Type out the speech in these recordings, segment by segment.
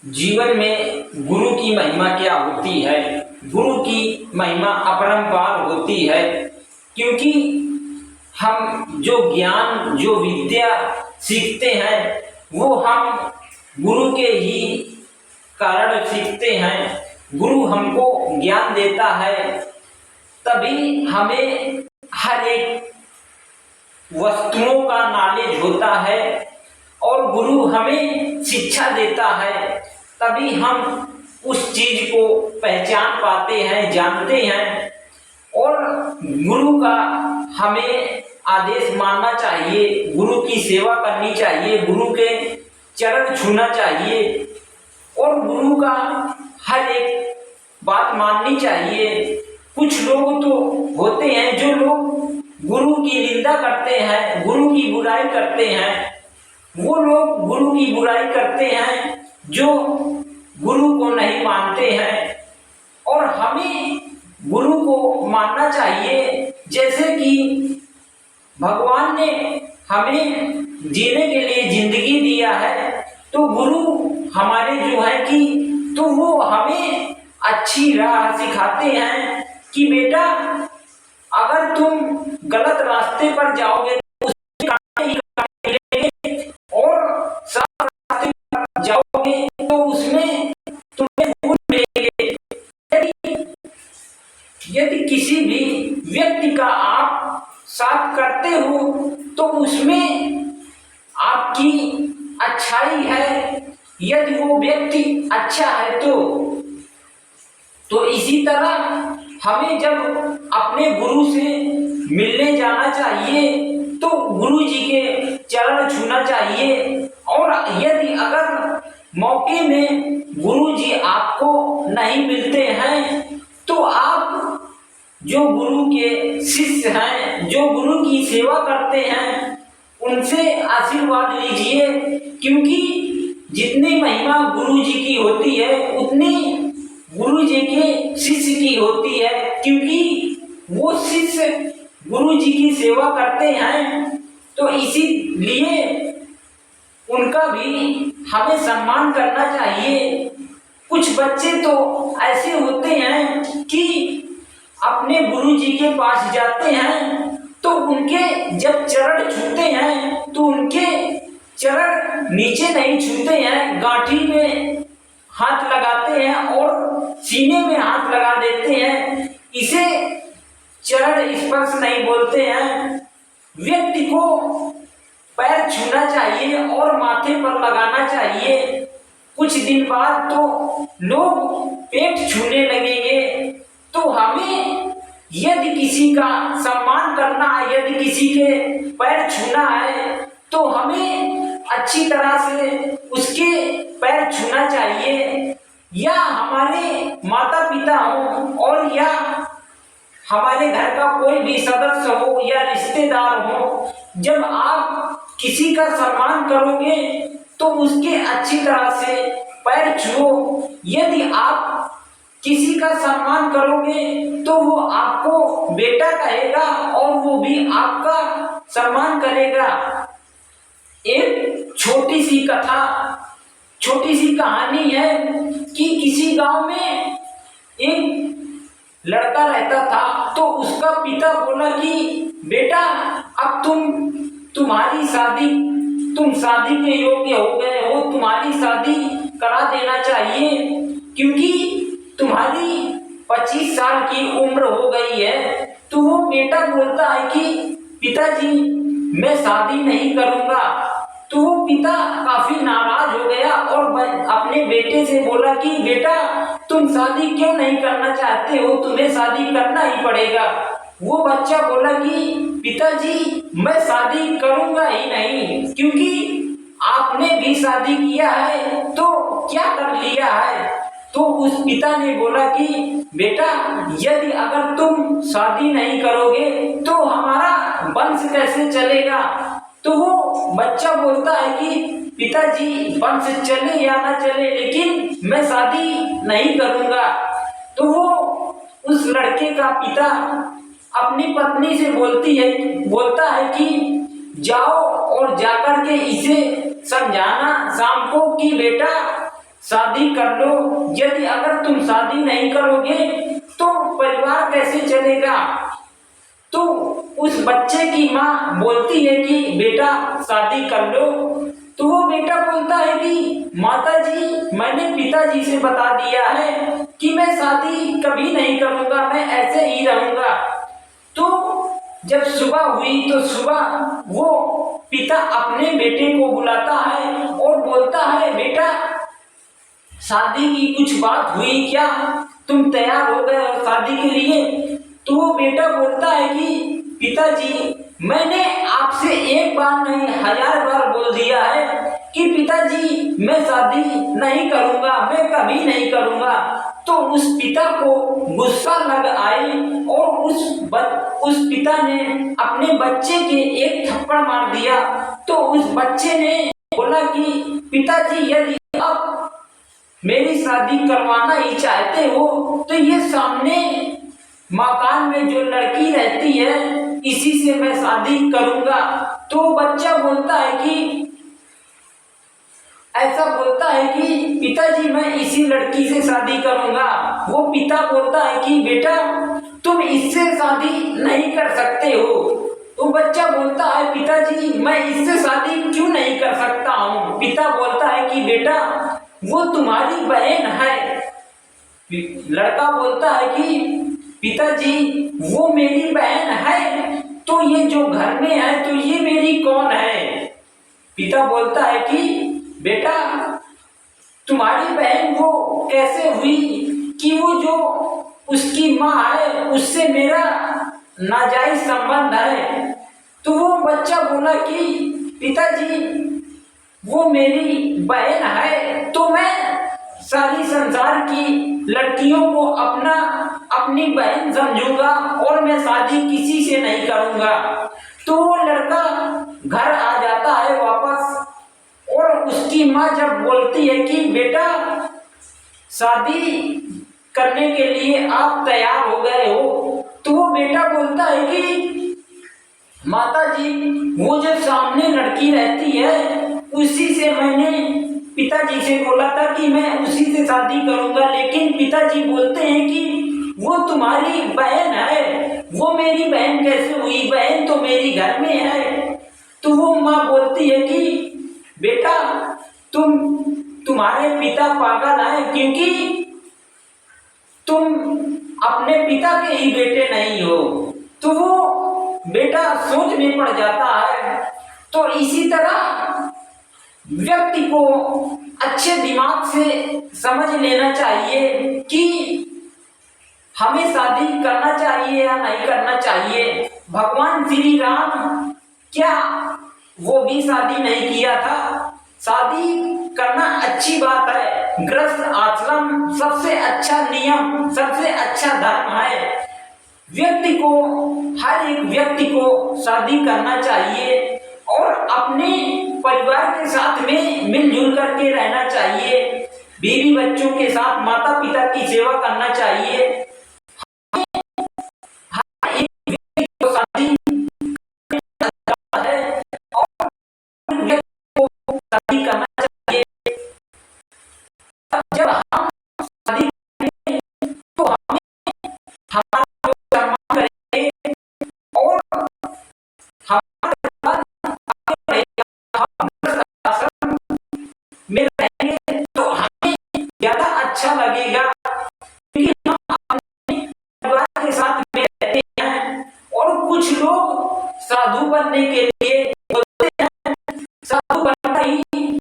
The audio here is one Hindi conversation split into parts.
जीवन में गुरु की महिमा क्या होती है। गुरु की महिमा अपरंपार होती है, क्योंकि हम जो ज्ञान जो विद्या सीखते हैं वो हम गुरु के ही कारण सीखते हैं। गुरु हमको ज्ञान देता है, तभी हमें हर एक वस्तुओं का नॉलेज होता है और गुरु हमें शिक्षा देता है, तभी हम उस चीज को पहचान पाते हैं, जानते हैं। और गुरु का हमें आदेश मानना चाहिए, गुरु की सेवा करनी चाहिए, गुरु के चरण छूना चाहिए और गुरु का हर एक बात माननी चाहिए। कुछ लोग तो होते हैं जो लोग गुरु की निंदा करते हैं, गुरु की बुराई करते हैं। वो लोग गुरु की बुराई करते हैं जो गुरु को नहीं मानते हैं, और हमें गुरु को मानना चाहिए। जैसे कि भगवान ने हमें जीने के लिए जिंदगी दिया है, तो गुरु हमारे जो है कि तो वो हमें अच्छी राह सिखाते हैं कि बेटा अगर तुम गलत रास्ते पर जाओगे तो उसके कांटे ही कांटे मिलेंगे, और साफ रास्ते पर जाओगे तो उसमें तुम्हें फूल मिलेंगे। यदि किसी भी व्यक्ति का आप साथ करते हो तो उसमें आपकी अच्छाई है। यदि वो व्यक्ति अच्छा है तो इसी तरह हमें जब अपने गुरु से मिलने जाना चाहिए तो गुरु जी के चरण छूना चाहिए। और यदि अगर मौके में गुरु जी आपको नहीं मिलते हैं तो आप जो गुरु के शिष्य हैं, जो गुरु की सेवा करते हैं, उनसे आशीर्वाद लीजिए, क्योंकि जितनी महिमा गुरु जी की होती है उतनी गुरु जी के शिष्य की होती है, क्योंकि वो शिष्य गुरु जी की सेवा करते हैं। तो इसीलिए उनका भी हमें सम्मान करना चाहिए। कुछ बच्चे तो ऐसे होते हैं कि अपने गुरु जी के पास जाते हैं तो उनके जब चरण छूते हैं तो उनके चरण नीचे नहीं छूते हैं, गांठी में हाथ लगाते हैं और सीने में हाथ लगा देते हैं। इसे चरण स्पर्श नहीं बोलते हैं। व्यक्ति को पैर छूना चाहिए और माथे पर लगाना चाहिए। कुछ दिन बाद तो लोग पेट छूने लगेंगे। तो हमें यदि किसी का सम्मान करना है, यदि किसी के पैर छूना है, तो हमें अच्छी तरह से उसके पैर छूना चाहिए। या हमारे माता पिता हो और या हमारे घर का कोई भी सदस्य हो या रिश्तेदार हो, जब आप किसी का सम्मान करोगे तो उसके अच्छी तरह से पैर छुओ। यदि आप किसी का सम्मान करोगे तो वो आपको बेटा कहेगा और वो भी आपका सम्मान करेगा। एक छोटी सी कथा, छोटी सी कहानी है कि किसी गांव में एक लड़का रहता था। तो उसका पिता बोला कि बेटा अब तुम्हारी शादी, तुम शादी के योग्य हो गए हो, तुम्हारी शादी करा देना चाहिए, क्योंकि तुम्हारी 25 साल की उम्र हो गई है। तो वो बेटा बोलता है कि पिताजी मैं शादी नहीं करूंगा। तो वो पिता काफी नाराज हो गया और अपने बेटे से बोला कि बेटा तुम शादी क्यों नहीं करना चाहते हो, तुम्हें शादी करना ही पड़ेगा। वो बच्चा बोला कि पिताजी मैं शादी करूंगा ही नहीं, क्योंकि आपने भी शादी किया है तो क्या कर लिया है। तो उस पिता ने बोला कि बेटा यदि अगर तुम शादी नहीं करोगे तो हमारा वंश कैसे चलेगा। तो वो बच्चा बोलता है कि पिताजी वंश चले या ना चले, लेकिन मैं शादी नहीं करूंगा। तो वो उस लड़के का पिता अपनी पत्नी से बोलता है कि जाओ और जाकर के इसे समझाना शाम को कि बेटा शादी कर लो। यदि अगर तुम शादी नहीं करोगे तो परिवार कैसे चलेगा। तो उस बच्चे की माँ बोलती है कि बेटा शादी कर लो। तो वो बेटा बोलता है कि माता जी मैंने पिताजी से बता दिया है कि मैं शादी कभी नहीं करूँगा, मैं ऐसे ही रहूँगा। तो जब सुबह हुई तो सुबह वो पिता अपने बेटे को बुलाता है और बोलता है बेटा शादी की कुछ बात हुई क्या, तुम तैयार हो गए हो शादी के लिए। तो वो बेटा बोलता है कि पिताजी मैंने आपसे एक बार नहीं 1000 बार बोल दिया है कि पिताजी मैं शादी नहीं करूँगा, मैं कभी नहीं करूँगा। तो उस पिता को गुस्सा लग आई और उस पिता ने अपने बच्चे के एक थप्पड़ मार दिया। तो उस बच्चे ने बोला कि पिताजी यदि आप मेरी शादी करवाना ही चाहते हो तो ये सामने मकान में जो लड़की रहती है इसी से मैं शादी करूँगा। तो बच्चा बोलता है कि ऐसा बोलता है कि पिताजी मैं इसी लड़की से शादी करूँगा। वो पिता बोलता है कि बेटा तुम इससे शादी नहीं कर सकते हो। तो बच्चा बोलता है पिताजी मैं इससे शादी क्यों नहीं कर सकता हूँ। पिता बोलता है कि बेटा वो तुम्हारी बहन है। लड़का बोलता है कि पिताजी वो मेरी बहन है तो ये जो घर में है तो ये मेरी कौन है। पिता बोलता है कि बेटा तुम्हारी बहन वो कैसे हुई कि वो जो उसकी माँ है उससे मेरा नाजायज संबंध है। तो वो बच्चा बोला कि पिताजी वो मेरी बहन है तो मैं सारी संसार की लड़कियों को अपनी बहन समझूंगा और मैं शादी किसी से नहीं करूंगा। तो वो लड़का घर आ जाता है वापस और उसकी माँ जब बोलती है कि बेटा शादी करने के लिए आप तैयार हो गए हो। तो वो बेटा बोलता है कि माता जी वो जो सामने लड़की रहती है उसी से मैंने पिताजी से बोला था कि मैं उसी से शादी करूंगा, लेकिन पिताजी बोलते हैं कि वो तुम्हारी बहन है। वो मेरी बहन कैसे हुई, बहन तो मेरी घर में है। तो वो माँ बोलती है कि बेटा तुम्हारे पिता पागल है क्योंकि तुम अपने पिता के ही बेटे नहीं हो। तो वो बेटा सोच में पड़ जाता है। तो इसी तरह व्यक्ति को अच्छे दिमाग से समझ लेना चाहिए कि हमें शादी करना चाहिए या नहीं करना चाहिए। भगवान श्री राम क्या वो भी शादी नहीं किया था। शादी करना अच्छी बात है। गृहस्थ आश्रम सबसे अच्छा नियम, सबसे अच्छा धर्म है। हर एक व्यक्ति को शादी करना चाहिए और अपने परिवार के साथ में मिलजुल करके रहना चाहिए। बीवी बच्चों के साथ माता पिता की सेवा करना चाहिए। हर एक व्यक्ति को शादी है और व्यक्ति को शादी करना चाहिए। जब हम शादी करेंगे तो हमें हमारा सम्मान करेंगे और हमारा में रहेंगे तो हमें ज्यादा अच्छा लगेगा क्योंकि हम अपने परिवार के साथ में रहते हैं। और कुछ लोग साधु बनने के लिए बोलते हैं, साधु बनना ही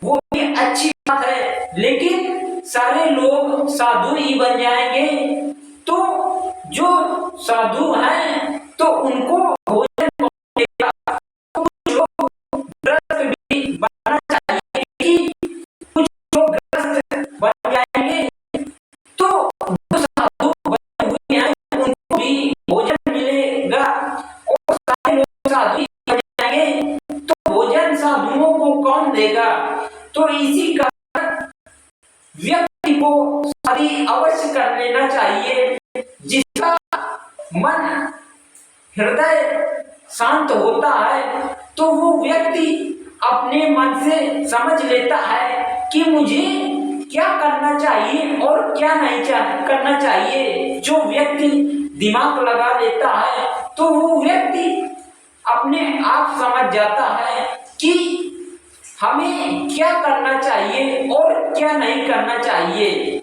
वो भी अच्छी बात है, लेकिन सारे लोग साधु ही बन जाएंगे तो जो साधु हैं तो उनको भोजन मिलेगा। कुछ लोग व्रत भी बनना चाहिए कि कुछ लोग ग्रस्त बन जाएंगे तो जो साधु बने हुए हैं उनको भी भोजन मिलेगा। और सारे लोग साधु ही बन जाएंगे तो भोजन साधुओं को कौन देगा। तो इसी कारण व्यक्ति को शादी अवश्य कर लेना चाहिए। जिसका मन हृदय शांत होता है तो वो व्यक्ति अपने मन से समझ लेता है कि मुझे क्या करना चाहिए और क्या नहीं करना चाहिए, जो व्यक्ति दिमाग लगा लेता है तो वो व्यक्ति अपने आप समझ जाता है कि हमें क्या करना चाहिए और क्या नहीं करना चाहिए।